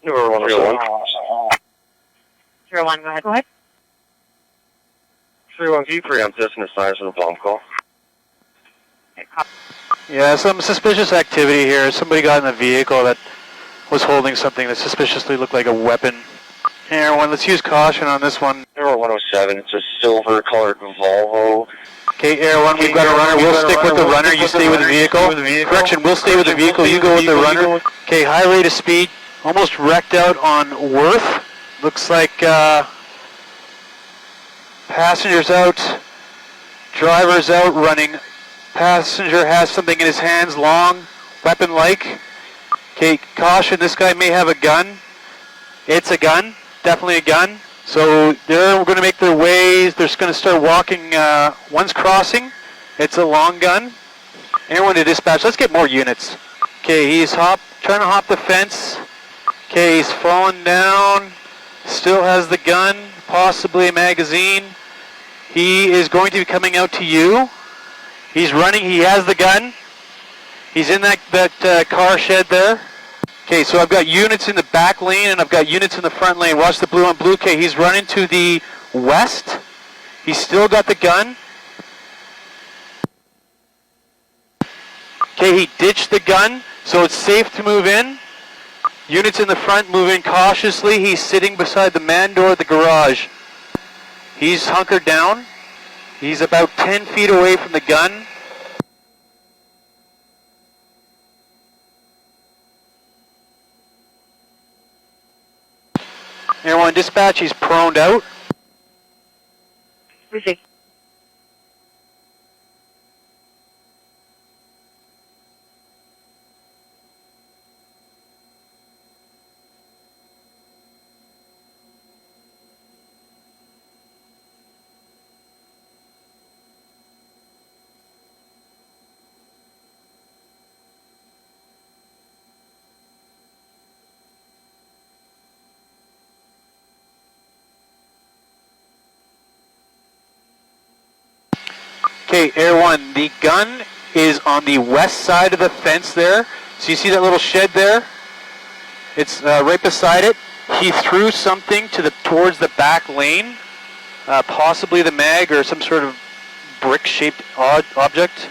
Number 101. 01, go ahead. 31V3, I'm testing the signs for the bomb call. Okay, copy. Yeah, some suspicious activity here. Somebody got in a vehicle that was holding something that suspiciously looked like a weapon. Hey, everyone, let's use caution on this one. Number 107, it's a silver-colored Volvo. Okay, Air 1, we've got a runner. We'll stick with the runner. You stay with the vehicle. Correction, we'll stay with the vehicle. You go with the runner. Okay, high rate of speed. Almost wrecked out on Worth. Looks like passengers out. Driver's out running. Passenger has something in his hands, long, weapon-like. Okay, caution, this guy may have a gun. It's a gun, definitely a gun. So they're going to make their ways. They're just going to start walking. One's crossing. It's a long gun. Anyone to dispatch, let's get more units. Okay, he's trying to hop the fence. Okay, he's fallen down. Still has the gun, possibly a magazine. He is going to be coming out to you. He's running, he has the gun. He's in that car shed there. Okay, so I've got units in the back lane and I've got units in the front lane. Watch the blue on blue. Okay, he's running to the west. He's still got the gun. Okay, he ditched the gun, so it's safe to move in. Units in the front move in cautiously. He's sitting beside the man door of the garage. He's hunkered down. He's about 10 feet away from the gun. Everyone dispatch, he's proned out. Receive. Okay, Air 1, the gun is on the west side of the fence there. So you see that little shed there? It's right beside it. He threw something towards the back lane, possibly the mag or some sort of brick-shaped object.